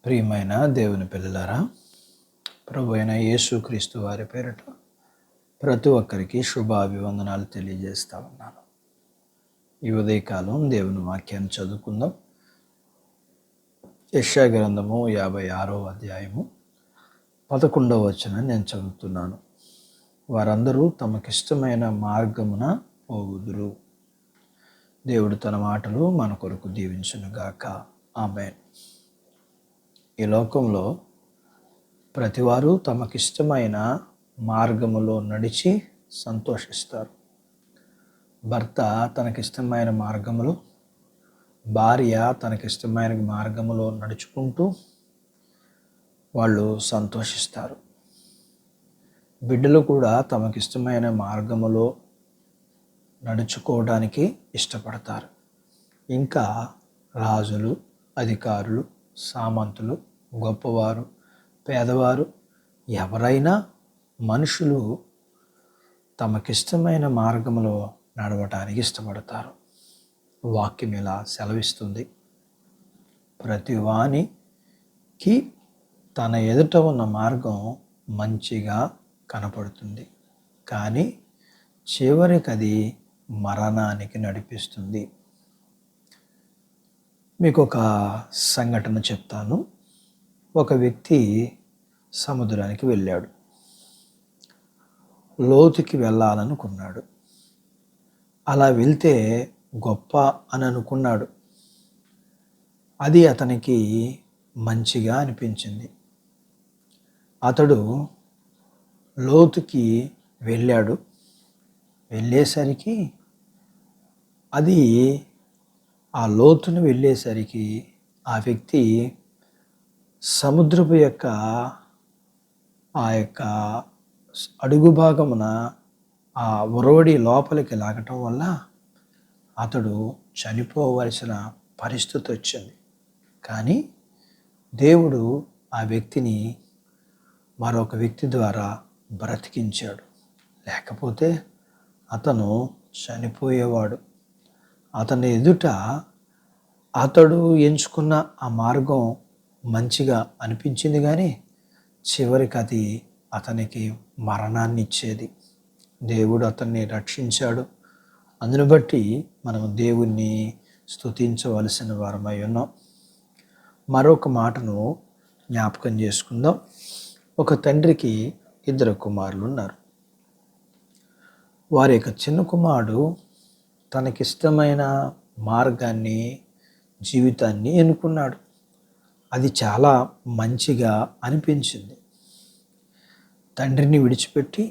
ప్రియమైన దేవుని పిల్లలారా, ప్రభు అయిన యేసుక్రీస్తు వారి పేరిట ప్రతి ఒక్కరికి శుభాభివందనాలు తెలియజేస్తా ఉన్నాను. ఈ ఉదయకాలం దేవుని వాక్యాన్ని చదువుకుందాం. యెషయా గ్రంథము 56వ అధ్యాయము 11వ వచనం నేను చదువుతున్నాను. వారందరూ తమకిష్టమైన మార్గమున పోవుదురు. దేవుడు తన మాటలు మన కొరకు దీవించునుగాక. ఆమేన్. ఈ లోకంలో ప్రతివారు తమకిష్టమైన మార్గములో నడిచి సంతోషిస్తారు. భర్త తనకిష్టమైన మార్గములో, భార్య తనకిష్టమైన మార్గములో నడుచుకుంటూ వాళ్ళు సంతోషిస్తారు. బిడ్డలు కూడా తమకిష్టమైన మార్గములో నడుచుకోవడానికి ఇష్టపడతారు. ఇంకా రాజులు, అధికారులు, సామంతులు, గొప్పవారు, పేదవారు, ఎవరైనా మనుషులు తమకిష్టమైన మార్గంలో నడవటానికి ఇష్టపడతారు. వాక్యం ఇలా సెలవిస్తుంది: ప్రతి వానికి తన ఎదుట ఉన్న మార్గం మంచిగా కనపడుతుంది, కానీ చివరికి అది మరణానికి నడిపిస్తుంది. మీకు ఒక సంఘటన చెప్తాను. ఒక వ్యక్తి సముద్రానికి వెళ్ళాడు. లోతుకి వెళ్ళాలనుకున్నాడు. అలా వెళ్తే గొప్ప అని అనుకున్నాడు. అది అతనికి మంచిగా అనిపించింది. అతడు లోతుకి వెళ్ళాడు. వెళ్ళేసరికి ఆ లోతును వెళ్ళేసరికి ఆ వ్యక్తి సముద్రపు యొక్క అడుగు భాగమున ఆ ఉరవడి లోపలికి లాగటం వల్ల అతడు చనిపోవలసిన పరిస్థితి వచ్చింది. కానీ దేవుడు ఆ వ్యక్తిని మరొక వ్యక్తి ద్వారా బ్రతికించాడు. లేకపోతే అతను చనిపోయేవాడు. అతని ఎదుట అతడు ఎంచుకున్న ఆ మార్గం మంచిగా అనిపించింది, కానీ చివరికి అది అతనికి మరణాన్ని ఇచ్చేది. దేవుడు అతన్ని రక్షించాడు. అందును బట్టి మనం దేవుణ్ణి స్తుతించవలసిన వారమై ఉన్నాం. మరొక మాటను జ్ఞాపకం చేసుకుందాం. ఒక తండ్రికి 2 కుమారులు ఉన్నారు. వారి యొక్క చిన్న కుమారుడు తనకిష్టమైన మార్గాన్ని, జీవితాన్ని ఎన్నుకున్నాడు. అది చాలా మంచిగా అనిపించింది. తండ్రిని విడిచిపెట్టి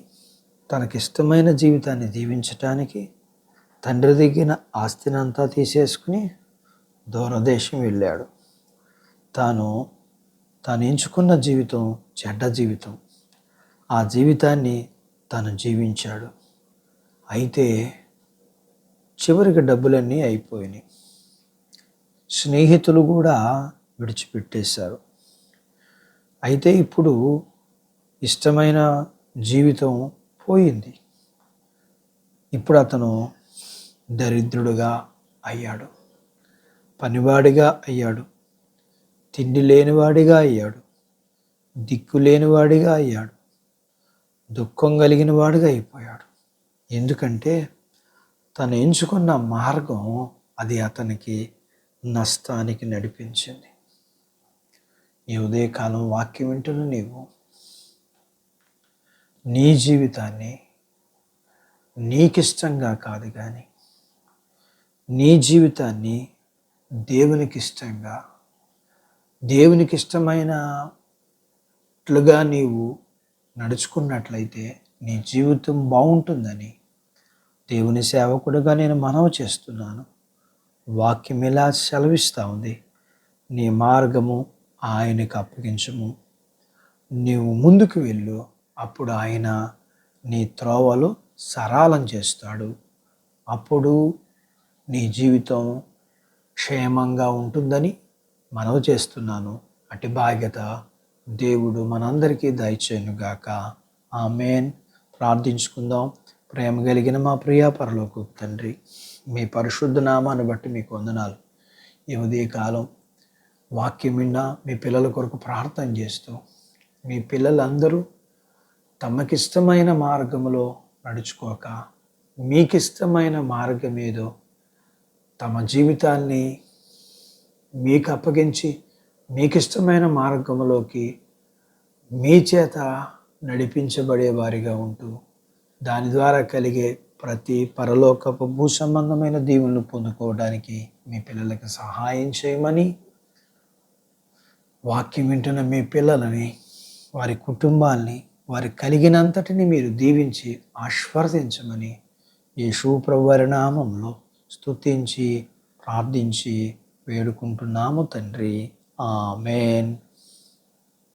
తనకిష్టమైన జీవితాన్ని జీవించటానికి తండ్రి దగ్గర ఆస్తినంతా తీసేసుకుని దూరదేశం వెళ్ళాడు. తాను ఎంచుకున్న జీవితం చెడ్డ జీవితం. ఆ జీవితాన్ని తను జీవించాడు. అయితే చివరికి డబ్బులన్నీ అయిపోయినాయి. స్నేహితులు కూడా విడిచిపెట్టేశారు. అయితే ఇప్పుడు ఇష్టమైన జీవితం పోయింది. ఇప్పుడు అతను దరిద్రుడుగా అయ్యాడు, పనివాడిగా అయ్యాడు, తిండి లేనివాడిగా అయ్యాడు, దిక్కు లేనివాడిగా అయ్యాడు, దుఃఖం కలిగిన వాడిగా అయిపోయాడు. ఎందుకంటే తను ఎంచుకున్న మార్గం అది అతనికి నష్టానికి నడిపించింది. ఈ ఉదయకాలం వాక్యం వింటున్న నీవు నీ జీవితాన్ని నీకిష్టంగా కాదు, కానీ నీ జీవితాన్ని దేవునికి ఇష్టంగా, దేవునికి ఇష్టమైనట్లుగా నీవు నడుచుకున్నట్లయితే నీ జీవితం బాగుంటుందని దేవుని సేవకుడిగా నేను మనవి చేస్తున్నాను. వాక్యం ఇలా సెలవిస్తూ ఉంది: నీ మార్గము ఆయనకు అప్పగించము, నీవు ముందుకు వెళ్ళు, అప్పుడు ఆయన నీ త్రోవలు సరళం చేస్తాడు. అప్పుడు నీ జీవితం క్షేమంగా ఉంటుందని మనవి చేస్తున్నాను. అటు బాధ్యత దేవుడు మనందరికీ దయచేయునుగాక. ఆమేన్. ప్రార్థించుకుందాం. ప్రేమ కలిగిన మా ప్రియ పరలోకపు తండ్రి, మీ పరిశుద్ధ నామాన్ని బట్టి మీకు వందనాలు. ఈ ఉదయకాలం వాక్యం విన్నా మీ పిల్లల కొరకు ప్రార్థన చేస్తూ మీ పిల్లలందరూ తమకిష్టమైన మార్గంలో నడుచుకోక మీకిష్టమైన మార్గం ఏదో తమ జీవితాన్ని మీకు అప్పగించి మీకిష్టమైన మార్గంలోకి మీ చేత నడిపించబడే వారిగా ఉంటూ దాని ద్వారా కలిగే ప్రతి పరలోకపు భూ సంబంధమైన దీవెనలు పొందుకోవడానికి మీ పిల్లలకు సహాయం చేయమని, వాక్యం వింటున్న మీ పిల్లలని, వారి కుటుంబాల్ని, వారి కలిగినంతటిని మీరు దీవించి ఆశీర్వదించమని యేసు ప్రభువారి నామంలో స్తుతించి ప్రార్థించి వేడుకుంటున్నాము తండ్రి. ఆమేన్.